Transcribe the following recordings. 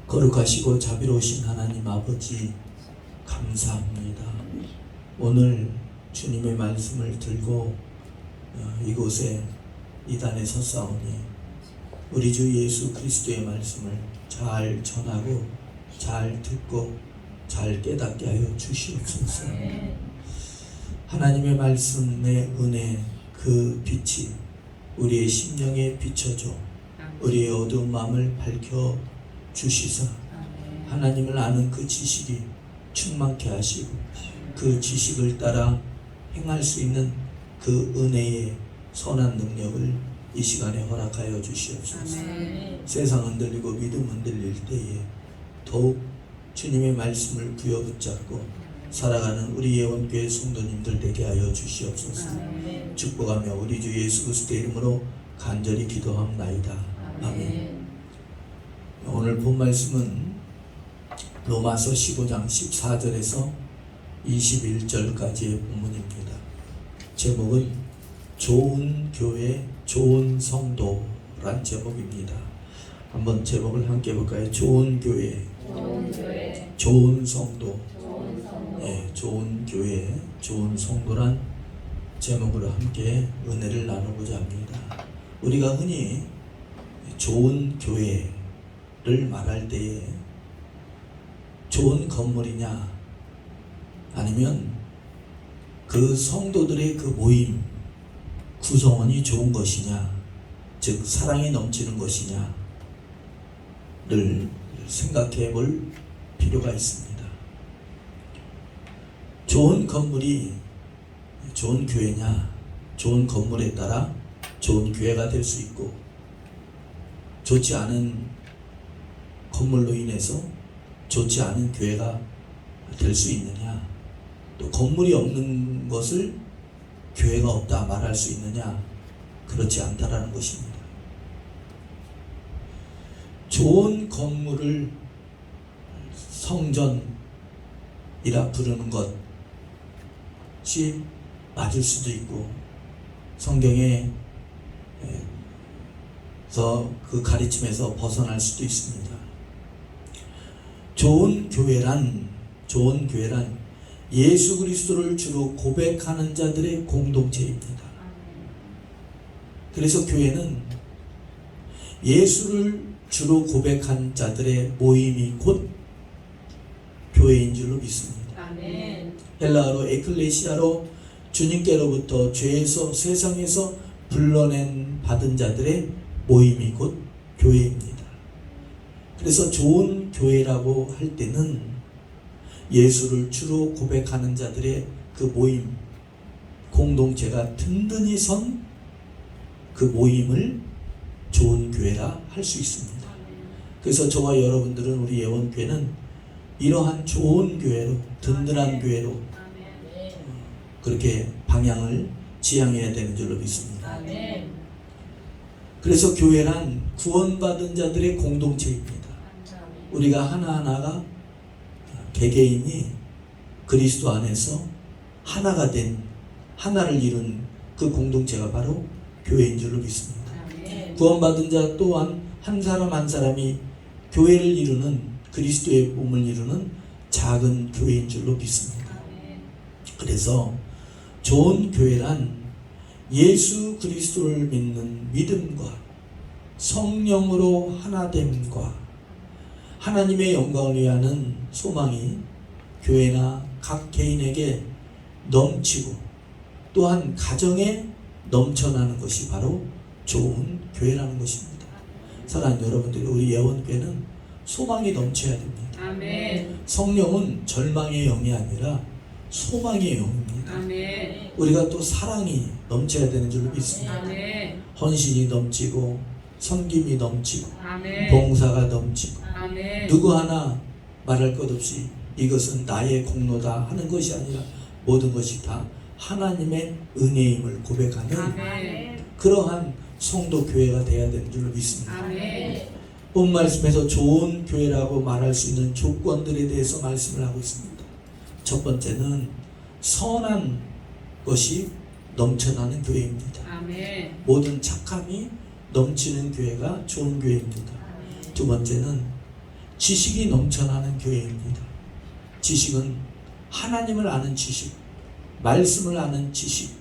거룩하시고 자비로우신 하나님 아버지, 감사합니다. 오늘 주님의 말씀을 들고 이곳에 이단에 섰사오니 우리 주 예수 그리스도의 말씀을 잘 전하고 잘 듣고 잘 깨닫게 하여 주시옵소서. 하나님의 말씀의 은혜, 그 빛이 우리의 심령에 비춰줘 우리의 어두운 마음을 밝혀 주시사 하나님을 아는 그 지식이 충만케 하시고 그 지식을 따라 행할 수 있는 그 은혜의 선한 능력을 이 시간에 허락하여 주시옵소서. 세상 흔들리고 믿음 흔들릴 때에 더욱 주님의 말씀을 부여붙잡고 살아가는 우리 예원교회 성도님들 되게 하여 주시옵소서. 축복하며 우리 주 예수 그리스도의 이름으로 간절히 기도합나이다. 아멘. 오늘 본 말씀은 로마서 15장 14절에서 21절까지의 본문입니다. 제목은 좋은 교회, 좋은 성도란 제목입니다. 한번 제목을 함께 볼까요? 좋은 교회, 좋은 성도. 네, 좋은 교회, 좋은 성도란 제목으로 함께 은혜를 나누고자 합니다. 우리가 흔히 좋은 교회를 말할 때에 좋은 건물이냐 아니면 그 성도들의 그 모임 구성원이 좋은 것이냐, 즉 사랑이 넘치는 것이냐를 생각해 볼 필요가 있습니다. 좋은 건물이 좋은 교회냐, 좋은 건물에 따라 좋은 교회가 될 수 있고, 좋지 않은 건물로 인해서 좋지 않은 교회가 될 수 있느냐, 또 건물이 없는 것을 교회가 없다 말할 수 있느냐, 그렇지 않다라는 것입니다. 좋은 건물을 성전이라 부르는 것이 맞을 수도 있고, 성경에서 그 가르침에서 벗어날 수도 있습니다. 좋은 교회란 예수 그리스도를 주로 고백하는 자들의 공동체입니다. 그래서 교회는 예수를 주로 고백한 자들의 모임이 곧 교회인 줄로 믿습니다. 아멘. 헬라어로 에클레시아로 주님께로부터 죄에서 세상에서 불러낸 받은 자들의 모임이 곧 교회입니다. 그래서 좋은 교회라고 할 때는 예수를 주로 고백하는 자들의 그 모임, 공동체가 든든히 선 그 모임을 좋은 교회라 할 수 있습니다. 그래서 저와 여러분들은 우리 예원교회는 이러한 좋은 교회로, 든든한 교회로 그렇게 방향을 지향해야 되는 줄로 믿습니다. 그래서 교회란 구원받은 자들의 공동체입니다. 우리가 하나하나가 개개인이 그리스도 안에서 하나가 된, 하나를 이룬 그 공동체가 바로 교회인 줄로 믿습니다. 구원받은 자 또한 한 사람 한 사람이 교회를 이루는, 그리스도의 몸을 이루는 작은 교회인 줄로 믿습니다. 그래서 좋은 교회란 예수 그리스도를 믿는 믿음과 성령으로 하나됨과 하나님의 영광을 위하는 소망이 교회나 각 개인에게 넘치고 또한 가정에 넘쳐나는 것이 바로 좋은 교회라는 것입니다. 사랑하는 여러분들, 우리 예원교회는 소망이 넘쳐야 됩니다. 아멘. 성령은 절망의 영이 아니라 소망의 영입니다. 아멘. 우리가 또 사랑이 넘쳐야 되는 줄로 믿습니다. 아멘. 헌신이 넘치고 섬김이 넘치고 아멘. 봉사가 넘치고 아멘. 누구 하나 말할 것 없이 이것은 나의 공로다 하는 것이 아니라 모든 것이 다 하나님의 은혜임을 고백하는 아멘. 그러한 성도 교회가 되어야 되는 줄로 믿습니다. 아멘. 본 말씀에서 좋은 교회라고 말할 수 있는 조건들에 대해서 말씀을 하고 있습니다. 첫 번째는 선한 것이 넘쳐나는 교회입니다. 아멘. 모든 착함이 넘치는 교회가 좋은 교회입니다. 두 번째는 지식이 넘쳐나는 교회입니다. 지식은 하나님을 아는 지식, 말씀을 아는 지식,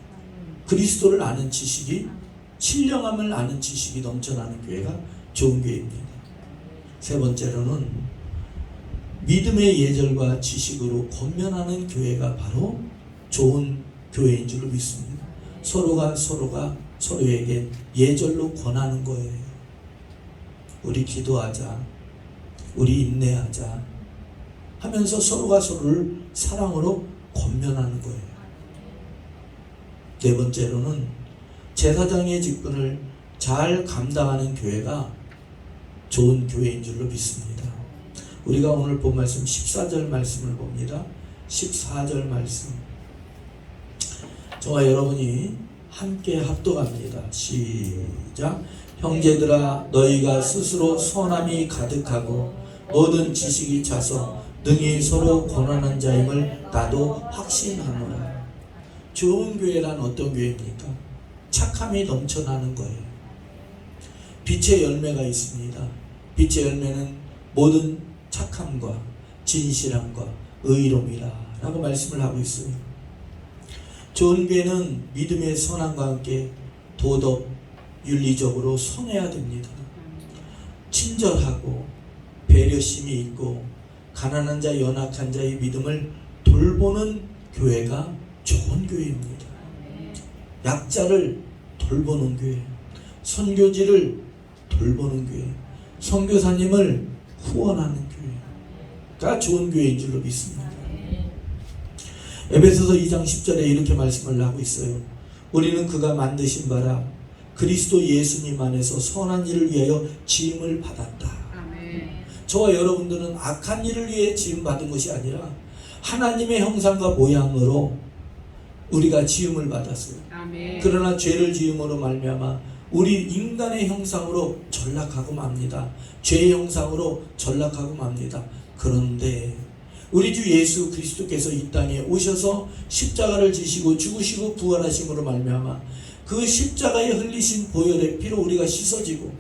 그리스도를 아는 지식이, 신령함을 아는 지식이 넘쳐나는 교회가 좋은 교회입니다. 세 번째로는 믿음의 예절과 지식으로 권면하는 교회가 바로 좋은 교회인 줄로 믿습니다. 서로가 서로에게 예절로 권하는 거예요. 우리 기도하자, 우리 인내하자 하면서 서로가 서로를 사랑으로 권면하는 거예요. 네 번째로는 제사장의 직분을 잘 감당하는 교회가 좋은 교회인 줄로 믿습니다. 우리가 오늘 본 말씀 14절 말씀을 봅니다. 14절 말씀, 저와 여러분이 함께 합독합니다. 시작. 형제들아, 너희가 스스로 선함이 가득하고 모든 지식이 차서 능히 서로 권하는 자임을 나도 확신하노라. 좋은 교회란 어떤 교회입니까? 착함이 넘쳐나는 거예요. 빛의 열매가 있습니다. 빛의 열매는 모든 착함과 진실함과 의로움이라 라고 말씀을 하고 있어요. 좋은 교회는 믿음의 선함과 함께 도덕, 윤리적으로 선해야 됩니다. 친절하고 배려심이 있고 가난한 자, 연약한 자의 믿음을 돌보는 교회가 좋은 교회입니다. 약자를 돌보는 교회, 선교지를 돌보는 교회, 선교사님을 후원하는 교회가 좋은 교회인 줄로 믿습니다. 에베소서 2장 10절에 이렇게 말씀을 하고 있어요. 우리는 그가 만드신 바라 그리스도 예수님 안에서 선한 일을 위하여 지음을 받았다. 아멘. 저와 여러분들은 악한 일을 위해 지음 받은 것이 아니라 하나님의 형상과 모양으로 우리가 지음을 받았어요. 아멘. 그러나 죄를 지음으로 말미암아 우리 인간의 형상으로 전락하고 맙니다. 죄의 형상으로 전락하고 맙니다. 그런데 우리 주 예수 그리스도께서 이 땅에 오셔서 십자가를 지시고 죽으시고 부활하심으로 말미암아 그 십자가에 흘리신 보혈의 피로 우리가 씻어지고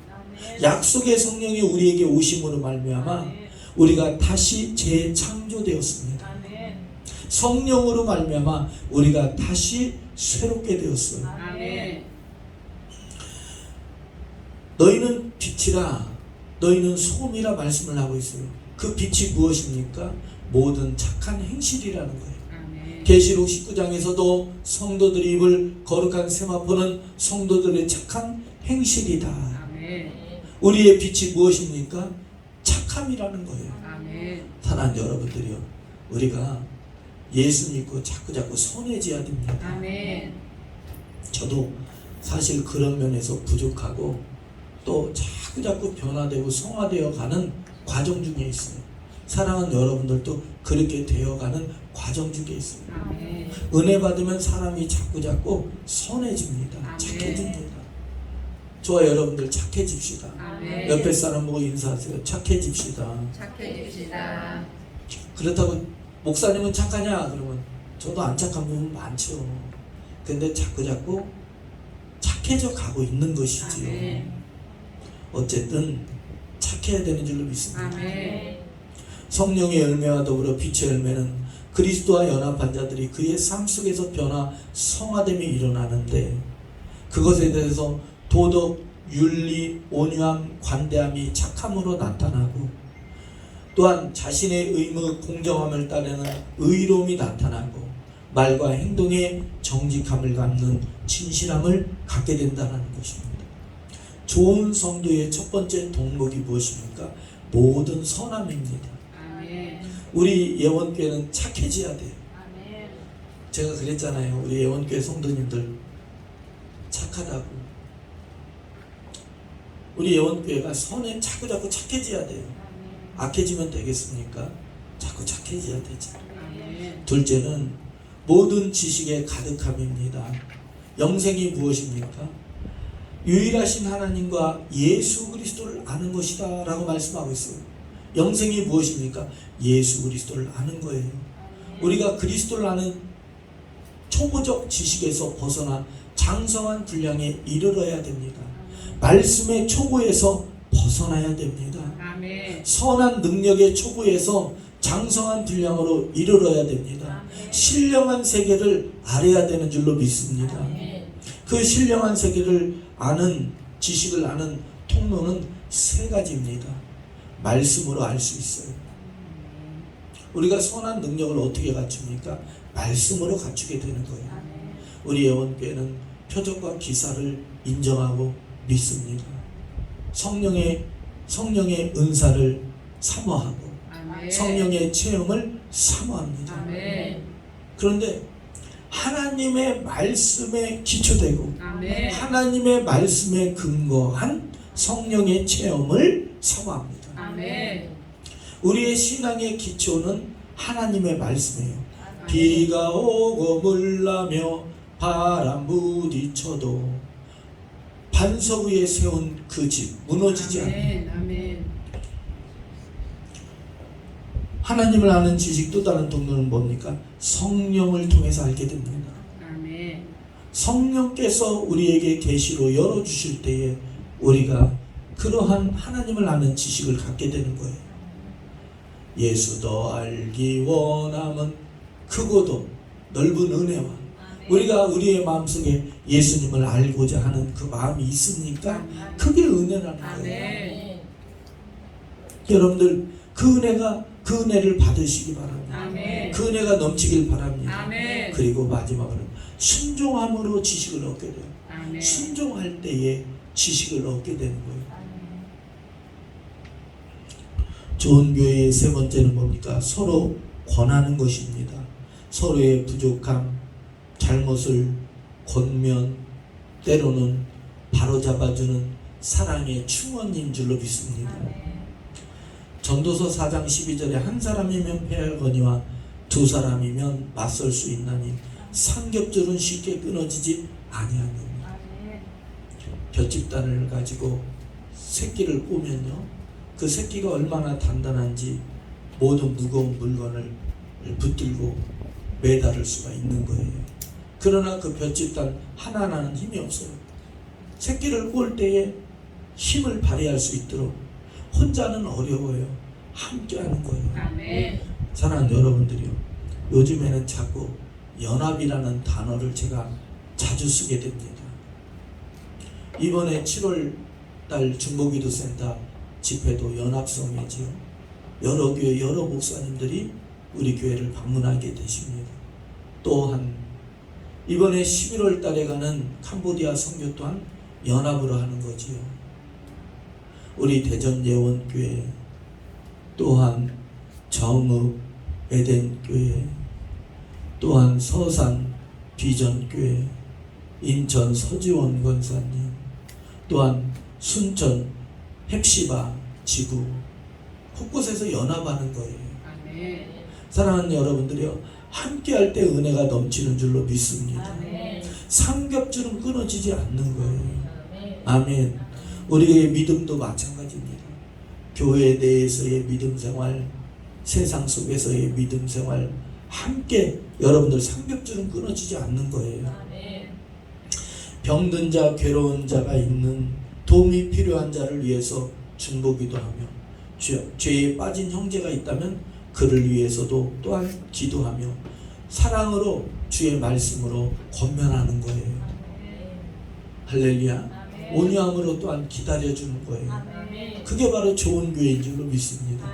약속의 성령이 우리에게 오심으로 말미암아 우리가 다시 재창조되었습니다. 성령으로 말미암아 우리가 다시 새롭게 되었어요. 아멘. 너희는 빛이라, 너희는 소금이라 말씀을 하고 있어요. 그 빛이 무엇입니까? 모든 착한 행실이라는 거예요. 아멘. 계시록 19장에서도 성도들이 입을 거룩한 세마포는 성도들의 착한 행실이다. 아멘. 우리의 빛이 무엇입니까? 착함이라는 거예요. 아멘. 사랑하는 여러분들이요, 우리가 예수 믿고 자꾸 선해져야 됩니다. 아멘. 저도 사실 그런 면에서 부족하고 또 자꾸 변화되고 성화되어 가는 과정 중에 있어요. 사랑하는 여러분들도 그렇게 되어가는 과정 중에 있어요. 아멘. 은혜 받으면 사람이 자꾸 선해집니다. 아멘. 착해집니다. 저와 여러분들 착해집시다. 아멘. 옆에 사람 보고 인사하세요. 착해집시다. 착해집시다. 그렇다고 목사님은 착하냐? 그러면 저도 안 착한 부분 많죠. 근데 자꾸 착해져 가고 있는 것이지요. 아멘. 어쨌든 착해야 되는 줄로 믿습니다. 아멘. 성령의 열매와 더불어 빛의 열매는 그리스도와 연합한 자들이 그의 삶 속에서 변화, 성화됨이 일어나는데 그것에 대해서 도덕, 윤리, 온유함, 관대함이 착함으로 나타나고 또한 자신의 의무, 공정함을 따르는 의로움이 나타나고 말과 행동에 정직함을 갖는 진실함을 갖게 된다는 것입니다. 좋은 성도의 첫 번째 덕목이 무엇입니까? 모든 선함입니다. 아멘. 우리 예원교회는 착해져야 돼요. 아멘. 제가 그랬잖아요. 우리 예원교회 성도님들 착하다고. 우리 예원교회가 선에 자꾸 착해져야 돼요. 악해지면 되겠습니까? 자꾸 착해져야 되죠. 아멘. 둘째는 모든 지식의 가득함입니다. 영생이 무엇입니까? 유일하신 하나님과 예수 그리스도를 아는 것이다 라고 말씀하고 있어요. 영생이 무엇입니까? 예수 그리스도를 아는 거예요. 우리가 그리스도를 아는 초보적 지식에서 벗어나 장성한 분량에 이르러야 됩니다. 말씀의 초보에서 벗어나야 됩니다. 아멘. 선한 능력의 초구에서 장성한 분량으로 이르러야 됩니다. 신령한 세계를 알아야 되는 줄로 믿습니다. 그 신령한 세계를 아는, 지식을 아는 통로는 세 가지입니다. 말씀으로 알 수 있어요. 우리가 선한 능력을 어떻게 갖춥니까? 말씀으로 갖추게 되는 거예요. 우리 예원교회는 표적과 기사를 인정하고 믿습니다. 성령의 은사를 사모하고 아멘. 성령의 체험을 사모합니다. 아멘. 그런데 하나님의 말씀에 기초되고 아멘. 하나님의 말씀에 근거한 성령의 체험을 사모합니다. 아멘. 우리의 신앙의 기초는 하나님의 말씀이에요. 비가 오고 물나며 바람 부딪혀도 반석 위에 세운 그 집 무너지지 않아요. 아멘. 아멘. 하나님을 아는 지식 또 다른 동료는 뭡니까? 성령을 통해서 알게 됩니다. 아멘. 성령께서 우리에게 계시로 열어주실 때에 우리가 그러한 하나님을 아는 지식을 갖게 되는 거예요. 예수 더 알기 원함은 크고도 넓은 은혜와 우리가 우리의 마음속에 예수님을 알고자 하는 그 마음이 있으니까 그게 은혜라는 거예요. 아멘. 여러분들 그 은혜를 받으시기 바랍니다. 아멘. 그 은혜가 넘치길 바랍니다. 아멘. 그리고 마지막으로 순종함으로 지식을 얻게 돼요. 아멘. 순종할 때에 지식을 얻게 되는 거예요. 좋은 교회의 세 번째는 뭡니까? 서로 권하는 것입니다. 서로의 부족함, 잘못을 권면, 때로는 바로잡아주는 사랑의 충원인 줄로 믿습니다. 전도서 4장 12절에 한 사람이면 패하거니와 두 사람이면 맞설 수 있나니 삼겹줄은 쉽게 끊어지지 아니하느니. 볏짚단을 가지고 새끼를 꼬면요, 그 새끼가 얼마나 단단한지 모든 무거운 물건을 붙들고 매달을 수가 있는 거예요. 그러나 그 볏짚단 하나하나는 힘이 없어요. 새끼를 꼴 때에 힘을 발휘할 수 있도록 혼자는 어려워요. 함께 하는 거예요. 아멘. 사랑하는 여러분들이요, 요즘에는 자꾸 연합이라는 단어를 제가 자주 쓰게 됩니다. 이번에 7월달 중보기도센터 집회도 연합성회지요. 여러 교회 여러 목사님들이 우리 교회를 방문하게 되십니다. 또한 이번에 11월 달에 가는 캄보디아 선교 또한 연합으로 하는 거지요. 우리 대전 예원교회, 또한 정읍 에덴교회, 또한 서산 비전교회, 인천 서지원 권사님, 또한 순천 헵시바 지구 곳곳에서 연합하는 거예요. 아멘. 사랑하는 여러분들이요, 함께 할 때 은혜가 넘치는 줄로 믿습니다. 아멘. 삼겹줄은 끊어지지 않는 거예요. 아멘. 우리의 믿음도 마찬가지입니다. 교회 내에서의 믿음 생활, 세상 속에서의 믿음 생활, 함께 여러분들 삼겹줄은 끊어지지 않는 거예요. 병든 자, 괴로운 자가 있는, 도움이 필요한 자를 위해서 중보기도하며, 죄에 빠진 형제가 있다면 그를 위해서도 또한 기도하며 사랑으로 주의 말씀으로 권면하는 거예요. 할렐루야. 온유함으로 또한 기다려주는 거예요. 그게 바로 좋은 교회인 줄로 믿습니다.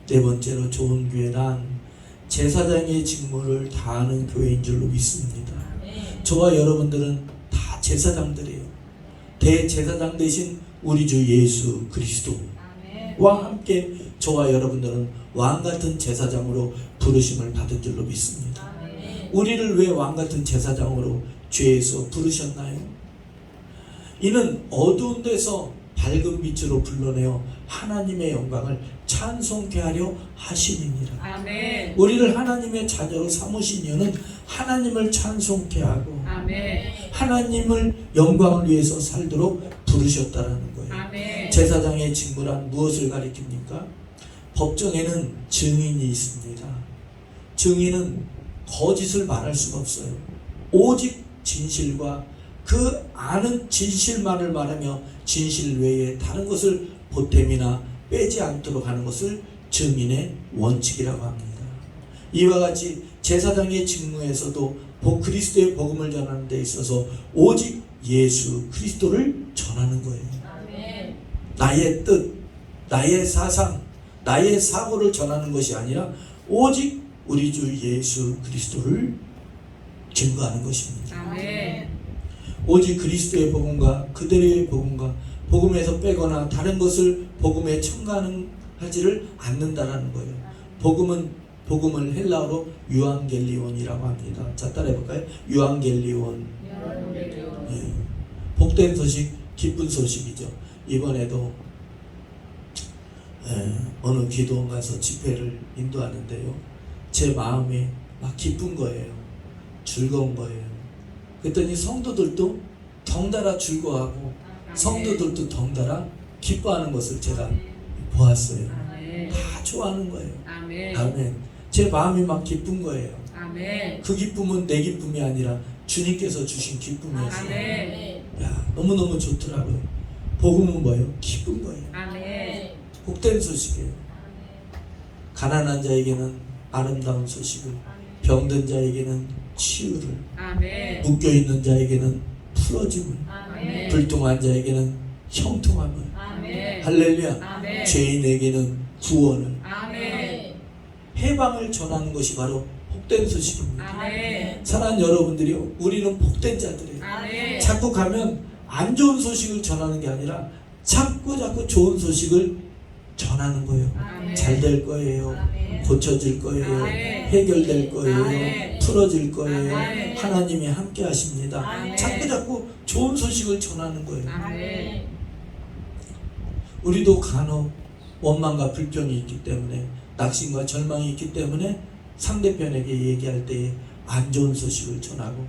네 번째로 좋은 교회란 제사장의 직무를 다하는 교회인 줄로 믿습니다. 저와 여러분들은 다 제사장들이에요. 대제사장 되신 우리 주 예수 그리스도와 함께 저와 여러분들은 왕같은 제사장으로 부르심을 받은 줄로 믿습니다. 우리를 왜 왕같은 제사장으로 죄에서 부르셨나요? 이는 어두운 데서 밝은 빛으로 불러내어 하나님의 영광을 찬송케 하려 하심이니라. 아멘. 우리를 하나님의 자녀로 삼으신 이유는 하나님을 찬송케 하고 아멘. 하나님을 영광을 위해서 살도록 부르셨다라는 거예요. 아멘. 제사장의 직무란 무엇을 가리킵니까? 법정에는 증인이 있습니다. 증인은 거짓을 말할 수가 없어요. 오직 진실과 그 아는 진실만을 말하며 진실 외에 다른 것을 보탬이나 빼지 않도록 하는 것을 증인의 원칙이라고 합니다. 이와 같이 제사장의 직무에서도 그리스도의 복음을 전하는 데 있어서 오직 예수 그리스도를 전하는 거예요. 아멘. 나의 뜻, 나의 사상, 나의 사고를 전하는 것이 아니라 오직 우리 주 예수 그리스도를 증거하는 것입니다. 아멘. 오직 그리스도의 복음과 그대로의 복음과 복음에서 빼거나 다른 것을 복음에 첨가하지를 않는다라는 거예요. 복음을 헬라어로 유앙겔리온이라고 합니다. 자, 따라해볼까요? 유앙겔리온. 예. 복된 소식, 기쁜 소식이죠. 이번에도 어느 기도원 가서 집회를 인도하는데요, 제 마음이 막 기쁜 거예요. 즐거운 거예요. 그랬더니 성도들도 덩달아 즐거워하고 성도들도 덩달아 기뻐하는 것을 제가 보았어요. 아멘. 다 좋아하는 거예요. 아멘. 아멘. 제 마음이 막 기쁜 거예요. 아멘. 그 기쁨은 내 기쁨이 아니라 주님께서 주신 기쁨이었어요. 아멘. 야, 너무너무 좋더라고요. 복음은 뭐예요? 기쁜 거예요. 아멘. 복된 소식이에요. 가난한 자에게는 아름다운 소식을, 병든 자에게는 치유를, 아멘. 묶여있는 자에게는 풀어짐을, 아멘. 불통한 자에게는 형통함을, 아멘. 할렐루야. 아멘. 죄인에게는 구원을, 아멘. 해방을 전하는 것이 바로 복된 소식입니다. 아멘. 사랑하는 여러분들이요, 우리는 복된 자들이에요. 아멘. 자꾸 가면 안 좋은 소식을 전하는 게 아니라 자꾸 좋은 소식을 전하는 거예요. 아멘. 잘 될 거예요. 아멘. 고쳐질 거예요. 아멘. 해결될 거예요. 아멘. 풀어질 거예요. 아멘. 하나님이 함께 하십니다. 아멘. 자꾸 좋은 소식을 전하는 거예요. 아멘. 우리도 간혹 원망과 불평이 있기 때문에, 낙심과 절망이 있기 때문에 상대편에게 얘기할 때에 안 좋은 소식을 전하고,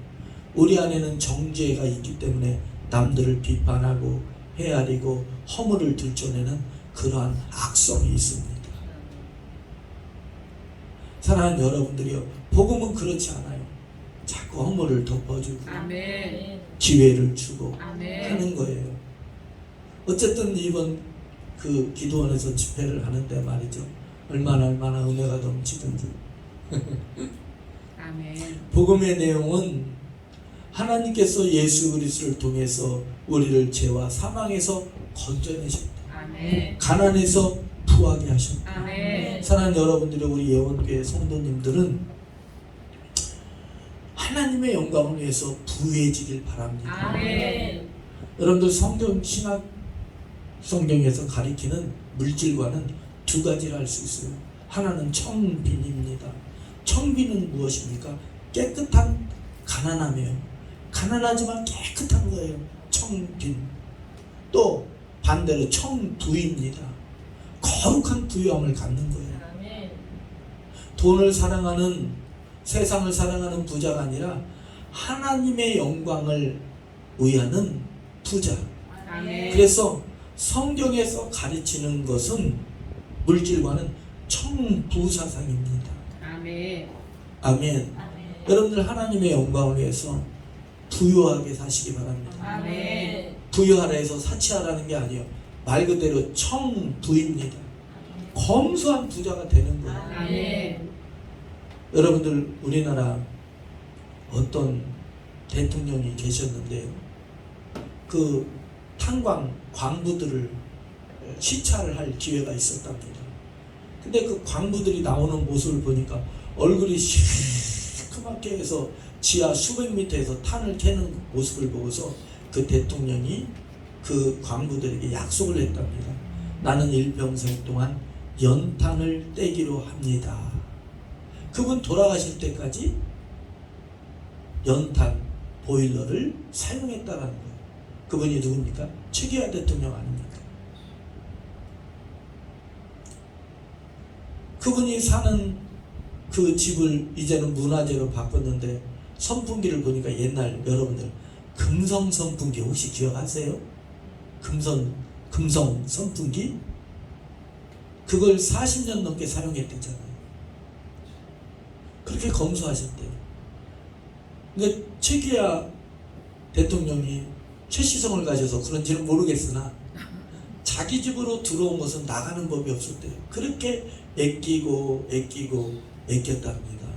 우리 안에는 정죄가 있기 때문에 남들을 비판하고 헤아리고 허물을 들춰내는 그러한 악성이 있습니다. 사랑하는 여러분들이요, 복음은 그렇지 않아요. 자꾸 허물을 덮어주고 아멘. 기회를 주고 아멘. 하는 거예요. 어쨌든 이번 그 기도원에서 집회를 하는데 말이죠, 얼마나 은혜가 넘치든지. 아멘. 복음의 내용은 하나님께서 예수 그리스도를 통해서 우리를 죄와 사망에서 건져내셨다. 아멘. 가난에서 부하게 하셨다. 아멘. 사랑하는 여러분들이, 우리 예원교회 성도님들은 하나님의 영광을 위해서 부유해지길 바랍니다. 아멘. 여러분들, 성경에서 가리키는 물질과는 두 가지를 알 수 있어요. 하나는 청빈입니다. 청빈은 무엇입니까? 깨끗한 가난함이에요. 가난하지만 깨끗한 거예요. 청빈. 또 반대로 청부입니다. 거룩한 부유함을 갖는 거예요. 아멘. 돈을 사랑하는, 세상을 사랑하는 부자가 아니라 하나님의 영광을 위하는 부자. 아멘. 그래서 성경에서 가르치는 것은 물질과는 청부사상입니다. 아멘. 아멘. 여러분들, 하나님의 영광을 위해서 부유하게 사시기 바랍니다. 아멘. 부유하라 해서 사치하라는 게 아니에요. 말 그대로 청부입니다. 검소한 부자가 되는 거예요. 아멘. 여러분들, 우리나라 어떤 대통령이 계셨는데요, 그 광부들을 시찰을 할 기회가 있었답니다. 근데 그 광부들이 나오는 모습을 보니까 얼굴이 시커멓게 해서 지하 수백 미터에서 탄을 캐는 모습을 보고서 그 대통령이 그 광부들에게 약속을 했답니다. 나는 일평생 동안 연탄을 떼기로 합니다. 그분 돌아가실 때까지 연탄 보일러를 사용했다라는 거예요. 그분이 누굽니까? 최기화 대통령 아닙니까? 그분이 사는 그 집을 이제는 문화재로 바꿨는데, 선풍기를 보니까 옛날, 여러분들 금성 선풍기 혹시 기억하세요? 금성 선풍기? 그걸 40년 넘게 사용했대잖아요. 그렇게 검소하셨대요. 근데 최기화 대통령이 최시성을 가져서 그런지는 모르겠으나 자기 집으로 들어온 것은 나가는 법이 없었대요. 그렇게 애끼고 애꼈답니다.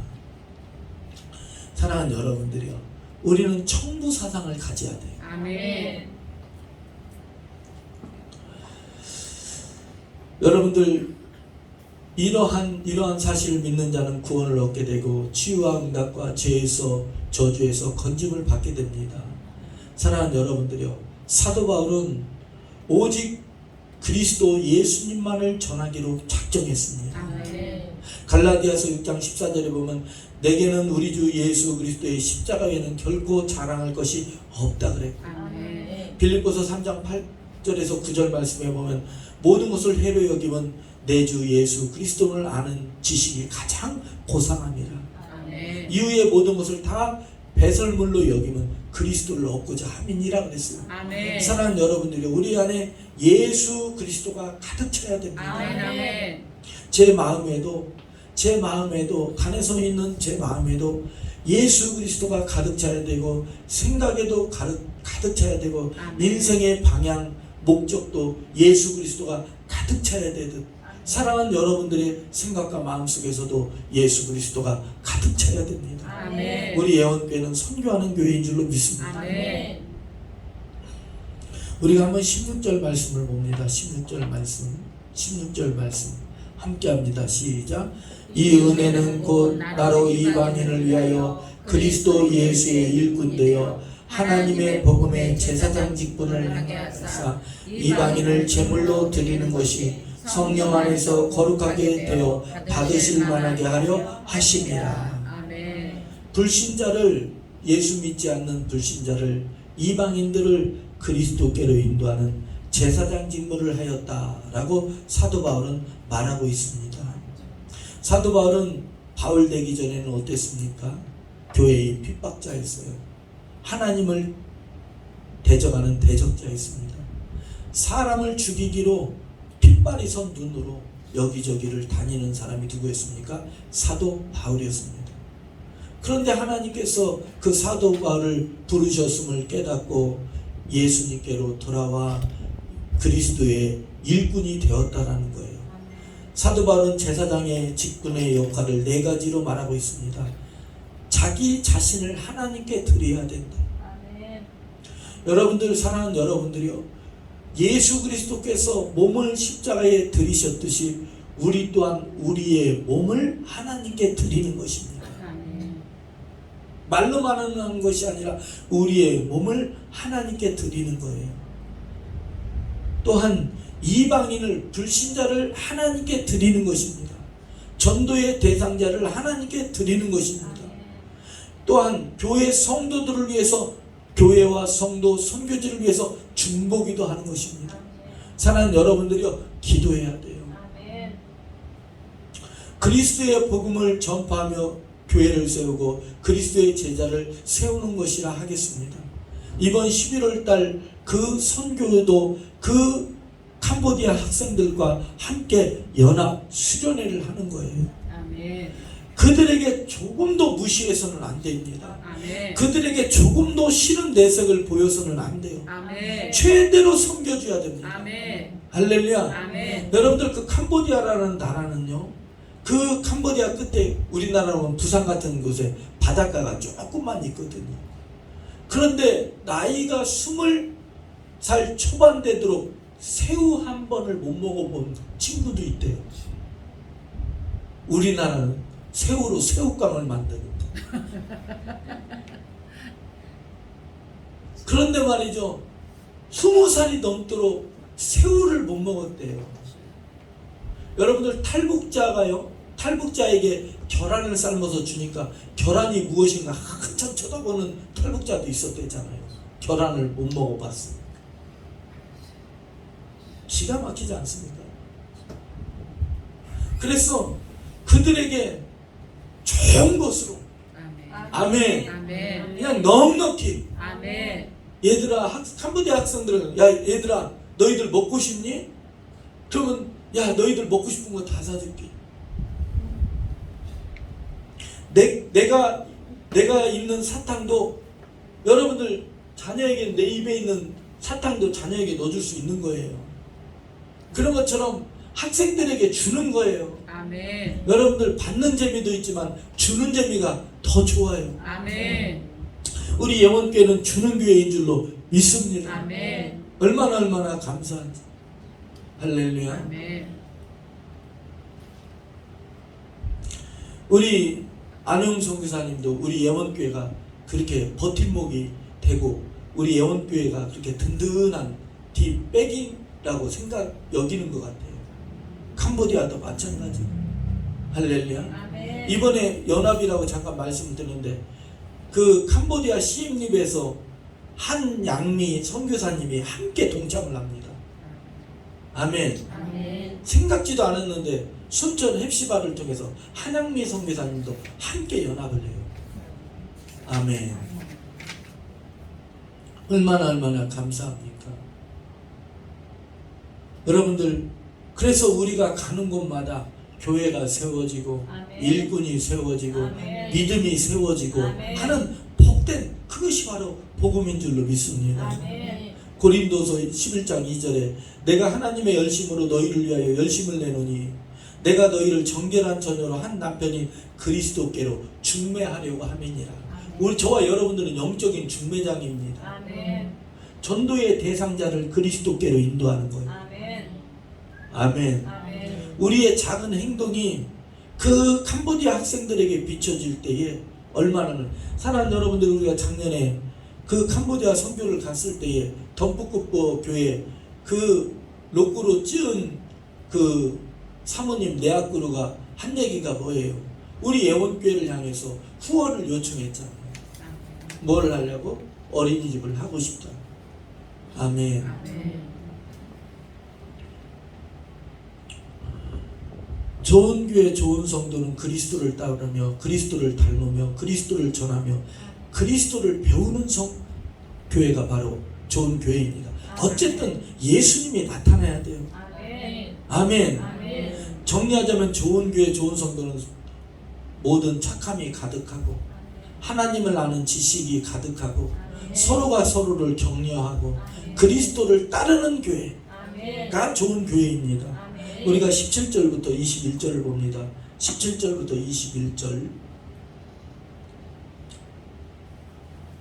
사랑하는 여러분들이요, 우리는 청부 사상을 가져야 돼요. 아멘. 여러분들, 이러한 사실을 믿는 자는 구원을 얻게 되고 치유와 응답과 죄에서 저주에서 건짐을 받게 됩니다. 사랑하는 여러분들이요, 사도 바울은 오직 그리스도 예수님만을 전하기로 작정했습니다. 아멘. 갈라디아서 6장 14절에 보면 내게는 우리 주 예수 그리스도의 십자가 외에는 결코 자랑할 것이 없다 그랬고, 아멘. 빌립보서 3장 8절에서 9절 말씀에 보면 모든 것을 해로 여기면 내 주 예수 그리스도를 아는 지식이 가장 고상함이라. 아멘. 이후의 모든 것을 다 배설물로 여기면 그리스도를 얻고자 함이니라 그랬어요. 아멘. 사랑하는 여러분들이, 우리 안에 예수 그리스도가 가득 차야 됩니다. 아멘. 제 마음에도 간에서 있는 제 마음에도 예수 그리스도가 가득 차야 되고, 생각에도 가득 차야 되고, 아멘. 인생의 방향 목적도 예수 그리스도가 가득 차야 되듯, 사랑하는 여러분들의 생각과 마음속에서도 예수 그리스도가 가득 차야 됩니다. 아멘. 우리 예원교회는 선교하는 교회인 줄로 믿습니다. 아멘. 우리가 한번 16절 말씀을 봅니다. 16절 말씀 함께 합니다. 시작. 이 은혜는 곧 나로 이방인을 위하여 그리스도 예수의 일꾼되어 하나님의 복음의 제사장 직분을 하게 하사 이방인을 제물로 드리는 것이 성령 안에서 거룩하게 되어 받으실 만하게 하려 하심이라. 아멘. 불신자를, 예수 믿지 않는 불신자를, 이방인들을 그리스도께로 인도하는 제사장 직무를 하였다라고 사도 바울은 말하고 있습니다. 사도 바울은 바울 되기 전에는 어땠습니까? 교회의 핍박자였어요. 하나님을 대적하는 대적자였습니다. 사람을 죽이기로 핏발이 선 눈으로 여기저기를 다니는 사람이 누구였습니까? 사도 바울이었습니다. 그런데 하나님께서 그 사도 바울을 부르셨음을 깨닫고 예수님께로 돌아와 그리스도의 일꾼이 되었다라는 거예요. 사도 바울은 제사장의 직분의 역할을 4가지로 말하고 있습니다. 자기 자신을 하나님께 드려야 된다. 아멘. 여러분들, 사랑하는 여러분들이요, 예수 그리스도께서 몸을 십자가에 드리셨듯이 우리 또한 우리의 몸을 하나님께 드리는 것입니다. 아멘. 말로만 하는 것이 아니라 우리의 몸을 하나님께 드리는 거예요. 또한 이방인을, 불신자를 하나님께 드리는 것입니다. 전도의 대상자를 하나님께 드리는 것입니다. 또한 교회 성도들을 위해서, 교회와 성도, 선교지를 위해서 중보기도 하는 것입니다. 사랑하는 여러분들이요, 기도해야 돼요. 그리스도의 복음을 전파하며 교회를 세우고 그리스도의 제자를 세우는 것이라 하겠습니다. 이번 11월 달 그 선교도 그 캄보디아 학생들과 함께 연합 수련회를 하는 거예요. 아멘. 그들에게 조금도 무시해서는 안 됩니다. 아멘. 그들에게 조금도 싫은 내색을 보여서는 안 돼요. 아멘. 최대로 섬겨줘야 됩니다. 아멘. 할렐루야. 아멘. 여러분들, 그 캄보디아라는 나라는요, 그 캄보디아 끝에 우리나라로 부산 같은 곳에 바닷가가 조금만 있거든요. 그런데 나이가 20살 초반 되도록 새우 한 번을 못 먹어본 친구도 있대요. 우리나라는 새우로 새우깡을 만드는. 그런데 말이죠, 20살이 넘도록 새우를 못 먹었대요. 여러분들, 탈북자에게 계란을 삶아서 주니까 계란이 무엇인가 한참 쳐다보는 탈북자도 있었대잖아요. 계란을 못 먹어봤어요. 기가 막히지 않습니까? 그래서 그들에게 좋은 것으로, 아멘, 아멘. 그냥 넉넉히, 아멘. 얘들아, 캄보디아 학생들은, 야 얘들아, 너희들 먹고 싶니? 그러면 야, 너희들 먹고 싶은 거 다 사줄게. 내가 있는 사탕도, 여러분들 자녀에게, 내 입에 있는 사탕도 자녀에게 넣어줄 수 있는 거예요. 그런 것처럼 학생들에게 주는 거예요. 아멘. 여러분들 받는 재미도 있지만 주는 재미가 더 좋아요. 아멘. 우리 예원교회는 주는 교회인 줄로 믿습니다. 아멘. 얼마나 감사한지. 할렐루야. 아멘. 우리 안용 선교사님도 우리 예원교회가 그렇게 버팀목이 되고 우리 예원교회가 그렇게 든든한 뒷백이라고 여기는 것 같아요. 캄보디아도 마찬가지. 할렐루야. 아멘. 이번에 연합이라고 잠깐 말씀드렸는데 그 캄보디아 시엠립에서 한 양미 선교사님이 함께 동참을 합니다. 아멘. 아멘. 생각지도 않았는데 순천 헵시바를 통해서 한양미 선교사님도 함께 연합을 해요. 아멘. 얼마나 감사합니까? 여러분들, 그래서 우리가 가는 곳마다 교회가 세워지고 아멘. 일꾼이 세워지고 아멘. 믿음이 세워지고 아멘. 하는 복된 그것이 바로 복음인 줄로 믿습니다. 아멘. 고린도서 11장 2절에 내가 하나님의 열심으로 너희를 위하여 열심을 내노니 내가 너희를 정결한 처녀로 한 남편인 그리스도께로 중매하려고 함이니라. 우리 저와 여러분들은 영적인 중매장입니다. 아멘. 전도의 대상자를 그리스도께로 인도하는 거예요. 아멘. 아멘. 아멘. 우리의 작은 행동이 그 캄보디아 학생들에게 비춰질 때에 얼마나 사랑하는 여러분들, 우리가 작년에 그 캄보디아 선교를 갔을 때에 덤프쿠포 교회 그 로꾸로 찌은 그 사모님 내학구루가 한 얘기가 뭐예요? 우리 예원교회를 향해서 후원을 요청했잖아요. 뭘 하려고? 어린이집을 하고 싶다. 아멘. 아멘. 좋은 교회, 좋은 성도는 그리스도를 따르며 그리스도를 닮으며 그리스도를 전하며 그리스도를 배우는 교회가 바로 좋은 교회입니다. 어쨌든 예수님이 나타나야 돼요. 아멘. 아멘. 아멘. 정리하자면 좋은 교회, 좋은 성도는 모든 착함이 가득하고 하나님을 아는 지식이 가득하고 서로가 서로를 격려하고 그리스도를 따르는 교회가 좋은 교회입니다. 우리가 17절부터 21절을 봅니다. 17절부터 21절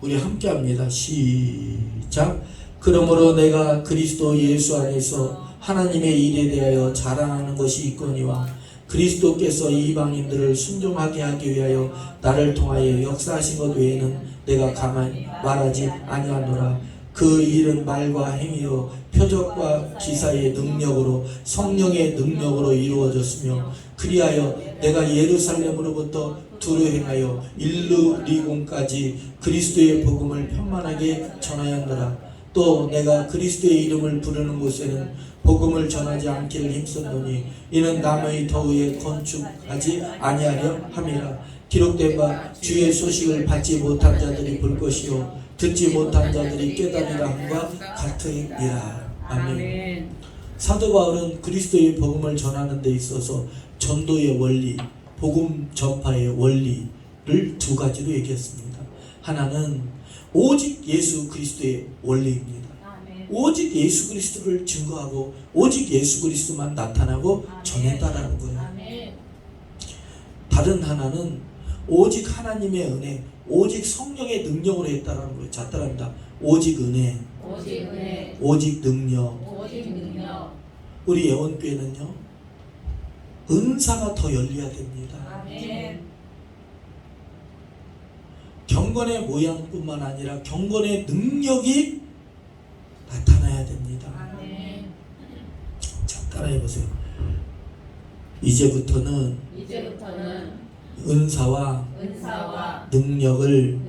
우리 함께 합니다. 시작. 그러므로 내가 그리스도 예수 안에서 하나님의 일에 대하여 자랑하는 것이 있거니와 그리스도께서 이방인들을 순종하게 하기 위하여 나를 통하여 역사하신 것 외에는 내가 가만히 말하지 아니하노라. 그 일은 말과 행위요 표적과 기사의 능력으로 성령의 능력으로 이루어졌으며 그리하여 내가 예루살렘으로부터 두루 행하여 일루리곤까지 그리스도의 복음을 편만하게 전하였노라. 또 내가 그리스도의 이름을 부르는 곳에는 복음을 전하지 않기를 힘썼노니 이는 남의 터위에 건축하지 아니하려 함이라. 기록된 바 주의 소식을 받지 못한 자들이 볼 것이요 듣지 못한 자들이 깨달으라 함과 같으니라. 아멘. 사도 바울은 그리스도의 복음을 전하는 데 있어서 전도의 원리, 복음 전파의 원리를 두 가지로 얘기했습니다. 하나는 오직 예수 그리스도의 원리입니다. 오직 예수 그리스도를 증거하고 오직 예수 그리스도만 나타나고 전했다라는 거예요. 다른 하나는 오직 하나님의 은혜, 오직 성령의 능력으로 했다라는 거예요. 자, 따라합니다. 오직 은혜, 오직 능력. 우리 예원교회는요, 은사가 더 열려야 됩니다. 경건의 모양뿐만 아니라 경건의 능력이 나타나야 됩니다. 자, 따라해보세요. 이제부터는 은사와 능력을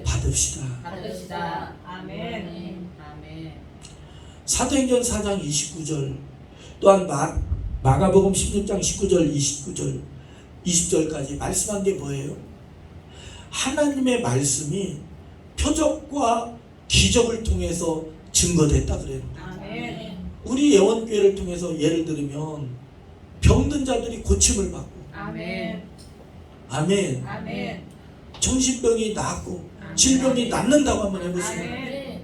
받읍시다. 아멘. 사도행전 4장 29절 또한 마가복음 16장 19절 29절 20절까지 말씀한 게 뭐예요? 하나님의 말씀이 표적과 기적을 통해서 증거됐다 그래요. 우리 예원교회를 통해서 예를 들면 병든 자들이 고침을 받고 아멘. 정신병이 낫고 질병이 낫는다고 한번 해보세요.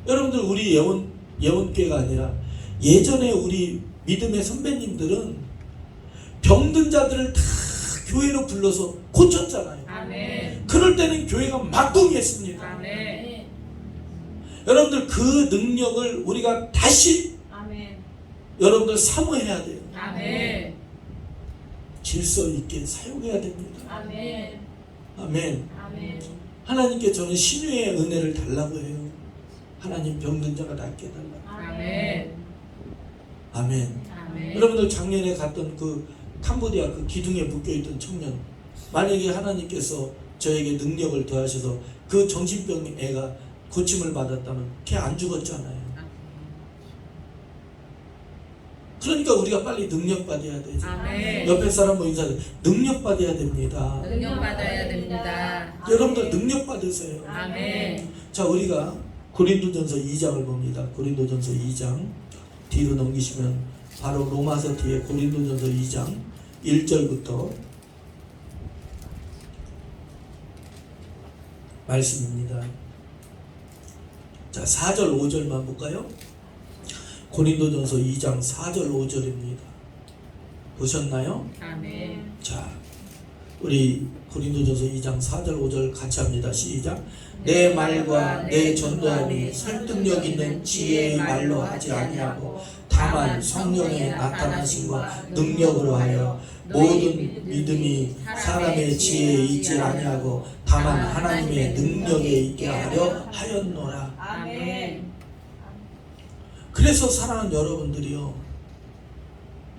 여러분들, 우리 예원교회가 아니라 예전에 우리 믿음의 선배님들은 병든 자들을 다 교회로 불러서 고쳤잖아요. 아멘. 그럴 때는 교회가 막동했습니다. 아멘. 여러분들 그 능력을 우리가 다시 아멘. 여러분들 사모해야 돼요. 아멘. 질서 있게 사용해야 됩니다. 아멘. 아멘. 아멘. 하나님께 저는 신유의 은혜를 달라고 해요. 하나님 병든 자가 낫게 해달라고. 아멘. 아멘. 아멘. 여러분들 작년에 갔던 그 캄보디아 그 기둥에 묶여있던 청년, 만약에 하나님께서 저에게 능력을 더하셔서 그 정신병 애가 고침을 받았다면 걔 안 죽었잖아요. 그러니까 우리가 빨리 능력 받아야 되죠. 아멘. 옆에 사람 인사해. 능력 받아야 됩니다. 능력 받아야 됩니다. 여러분들 능력 받으세요. 아멘. 자, 우리가 고린도전서 2장을 봅니다. 고린도전서 2장 뒤로 넘기시면 바로 로마서 뒤에 고린도전서 2장 1절부터 말씀입니다. 자, 4절 5절만 볼까요? 고린도전서 2장 4절 5절입니다. 보셨나요? 아멘. 자, 우리 고린도전서 2장 4절 5절 같이 합니다. 시작. 내 말과 내 전도함이 설득력 있는 지혜의 말로 하지 아니하고 다만 성령의 나타나심과 능력으로 하여 모든 믿음이 사람의 지혜에 있지 아니하고 다만 하나님의 능력에 있게 하려 하였노라. 아멘. 그래서 사랑하는 여러분들이요,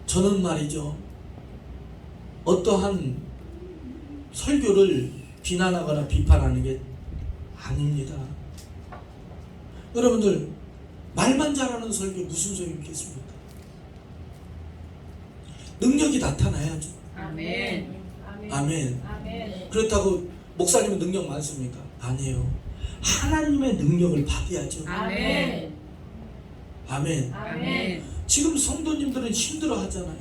저는 말이죠, 어떠한 설교를 비난하거나 비판하는 게 아닙니다. 여러분들 말만 잘하는 설교 무슨 소용이 있겠습니까? 능력이 나타나야죠. 아멘. 아멘. 아멘. 그렇다고 목사님은 능력 많습니까? 아니에요. 하나님의 능력을 받아야죠. 아멘. 아멘. 아멘. 지금 성도님들은 힘들어 하잖아요.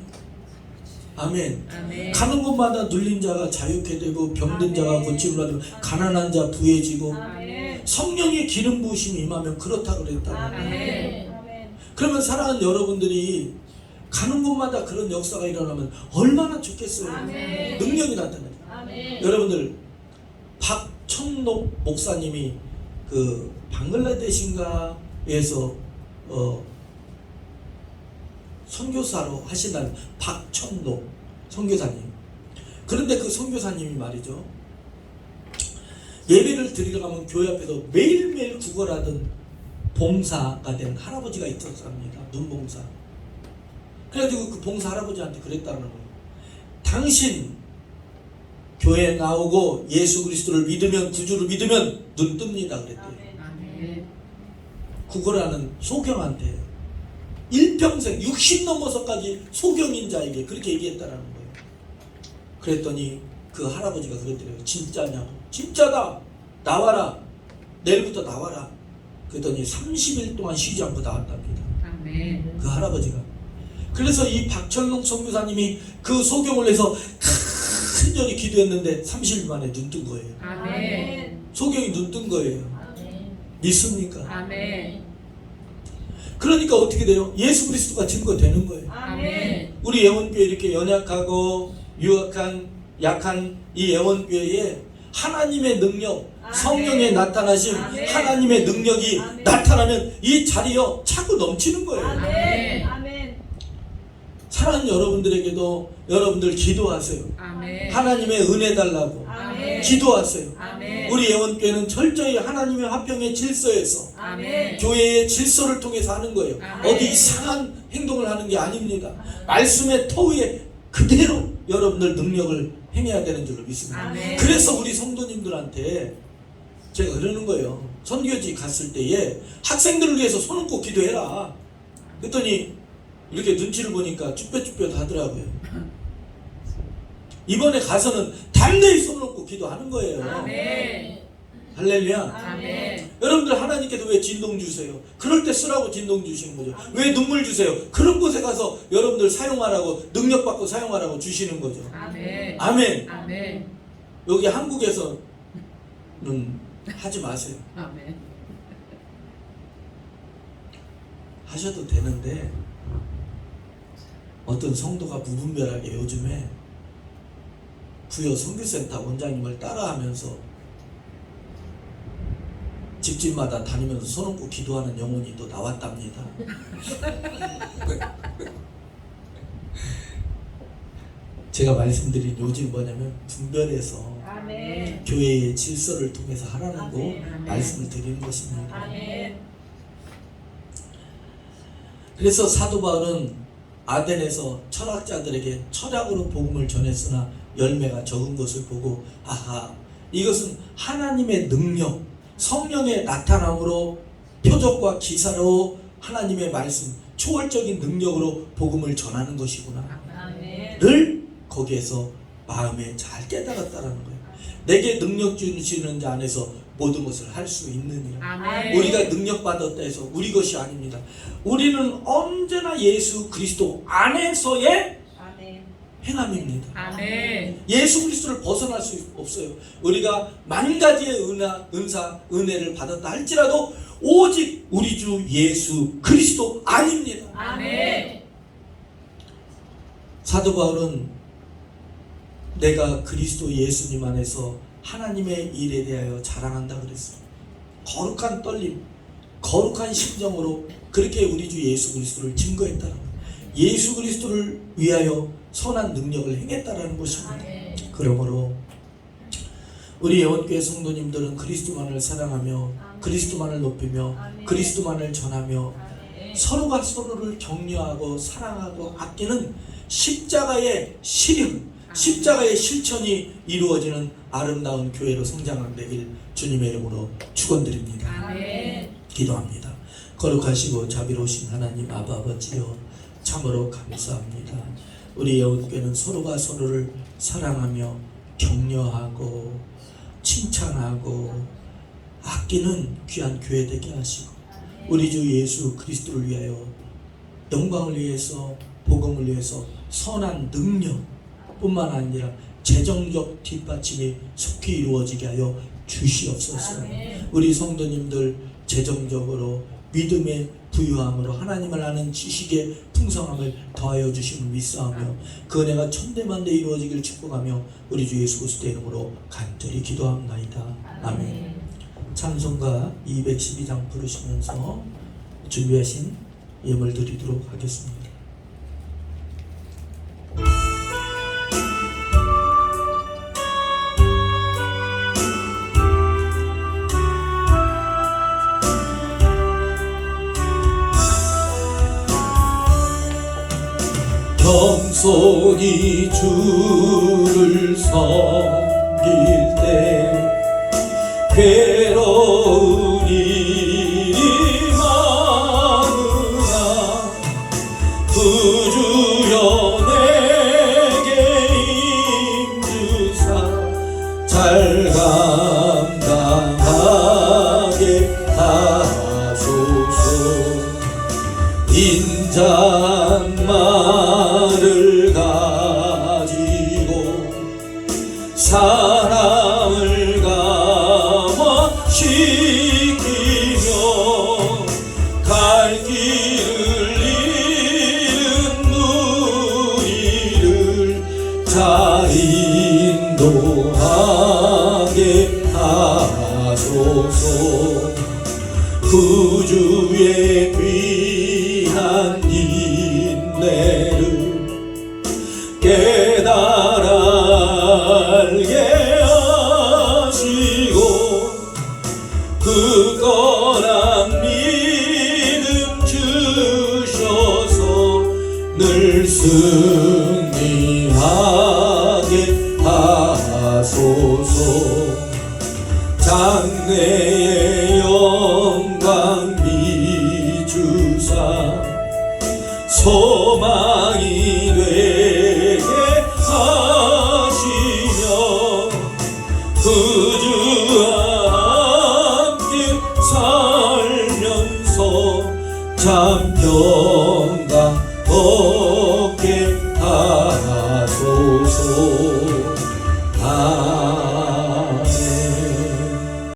아멘. 아멘. 가는 곳마다 눌린 자가 자유케 되고 병든 자가 고침을 받고 가난한 자 부해지고 아멘. 성령의 기름 부으심이 임하면 그렇다 그랬다. 아멘. 아멘. 그러면 사랑하는 여러분들이 가는 곳마다 그런 역사가 일어나면 얼마나 좋겠어요. 아멘. 능력이 나타나요. 아멘. 여러분들 박천록 목사님이 그 방글라데시인가에서 선교사로 하신다는 박천록 선교사님. 그런데 그 선교사님이 말이죠, 예배를 드리러 가면 교회 앞에서 매일매일 구걸하던 봉사가 된 할아버지가 있었답니다. 눈봉사. 그래가지고 그 봉사 할아버지한테 그랬다는 거예요. 당신 교회에 나오고 예수 그리스도를 믿으면, 구주를 믿으면 눈 뜹니다 그랬대요. 아멘. 구걸하는 소경한테 일평생 60 넘어서까지 소경인 자에게 그렇게 얘기했다라는 거예요. 그랬더니 그 할아버지가 그랬더래요. 진짜냐고. 진짜다. 나와라. 내일부터 나와라. 그랬더니 30일 동안 쉬지 않고 나왔답니다. 아멘. 그 할아버지가. 그래서 이 박철롱 선교사님이 그 소경을 해서 큰절히 기도했는데 30일 만에 눈 뜬 거예요. 아멘. 소경이 눈 뜬 거예요. 아멘. 믿습니까? 아멘. 그러니까 어떻게 돼요? 예수 그리스도가 증거되는 거예요. 아멘. 우리 예원교회 이렇게 연약하고 유약한 약한 이 예원교회에 하나님의 능력, 아멘. 성령의 나타나심, 아멘. 하나님의 능력이 아멘. 나타나면 이 자리요 차고 넘치는 거예요. 아멘. 아멘. 사랑하는 여러분들에게도 여러분들 기도하세요. 아멘. 하나님의 은혜 달라고 아멘. 기도하세요. 아멘. 우리 예원교회는 철저히 하나님의 화평의 질서에서 아멘. 교회의 질서를 통해서 하는 거예요. 아멘. 어디 이상한 행동을 하는 게 아닙니다. 말씀의 터위에 그대로 여러분들 능력을 행해야 되는 줄로 믿습니다. 아멘. 그래서 우리 성도님들한테 제가 그러는 거예요. 선교지 갔을 때에 학생들을 위해서 손을 꼭 기도해라. 그랬더니 이렇게 눈치를 보니까 쭈뼛쭈뼛 하더라고요. 이번에 가서는 담대히 손을 놓고 기도하는 거예요. 아멘. 할렐루야. 아멘. 여러분들 하나님께서 왜 진동 주세요? 그럴 때 쓰라고 진동 주시는 거죠. 왜 눈물 주세요? 그런 곳에 가서 여러분들 사용하라고, 능력 받고 사용하라고 주시는 거죠. 아멘. 아멘. 아멘. 여기 한국에서는 하지 마세요. 아멘. 하셔도 되는데 어떤 성도가 무분별하게 요즘에 부여 선교센터 원장님을 따라하면서 집집마다 다니면서 손 얹고 기도하는 영혼이 또 나왔답니다. 제가 말씀드린 요즘 뭐냐면 분별해서 아멘. 교회의 질서를 통해서 하라는 거 아멘. 말씀을 드리는 것입니다. 아멘. 그래서 사도 바울은 아덴에서 철학자들에게 철학으로 복음을 전했으나 열매가 적은 것을 보고 아하, 이것은 하나님의 능력, 성령의 나타남으로 표적과 기사로 하나님의 말씀, 초월적인 능력으로 복음을 전하는 것이구나 아멘. 를 거기에서 마음에 잘 깨달았다라는 거예요. 내게 능력 주시는 자 안에서 모든 것을 할 수 있느니라. 아멘. 우리가 능력 받았다 해서 우리 것이 아닙니다. 우리는 언제나 예수 그리스도 안에서의 아멘. 행함입니다. 아멘. 예수 그리스도를 벗어날 수 없어요. 우리가 만 가지의 은사, 은혜를 받았다 할지라도 오직 우리 주 예수 그리스도 아닙니다. 아멘. 사도 바울은 내가 그리스도 예수님 안에서 하나님의 일에 대하여 자랑한다 그랬어요. 거룩한 떨림, 거룩한 심정으로 그렇게 우리 주 예수 그리스도를 증거했다는 거예요. 예수 그리스도를 위하여 선한 능력을 행했다라는 것입니다. 아멘. 그러므로 우리 예원교회 성도님들은 그리스도만을 사랑하며 그리스도만을 높이며 그리스도만을 전하며 아멘. 서로가 서로를 격려하고 사랑하고 아끼는 십자가의 실현, 십자가의 실천이 이루어지는 아름다운 교회로 성장하길 주님의 이름으로 축원드립니다. 아멘. 기도합니다. 거룩하시고 자비로우신 하나님 아버지여, 참으로 감사합니다. 우리 예원교회는 서로가 서로를 사랑하며 격려하고 칭찬하고 아끼는 귀한 교회 되게 하시고 우리 주 예수 그리스도를 위하여 영광을 위해서 복음을 위해서 선한 능력 뿐만 아니라 재정적 뒷받침이 속히 이루어지게 하여 주시옵소서. 우리 성도님들 재정적으로 믿음의 부유함으로 하나님을 아는 지식의 풍성함을 더하여 주심을 믿사하며 그 은혜가 천대만대 이루어지길 축복하며 우리 주 예수 그리스도의 이름으로 간절히 기도합나이다. 아멘. 찬송가 212장 부르시면서 준비하신 예물 드리도록 하겠습니다. 겸손히 주를 섬길 때 괴로운 일이 많으나 구주여 내게 임주사 잘 감당하게 하소서. 인자말을 가지고 사랑을 감화시키며 갈 길을 잃은 무리를 잘 인도하게 하소서. 구주의 귀한 인내를 깨달아 알게 하시고 굳건한 믿음 주셔서 늘 승리하게 하소서. 장래의 영광 비주사 소망이 되게 하시며 그주와 함께 살면서 참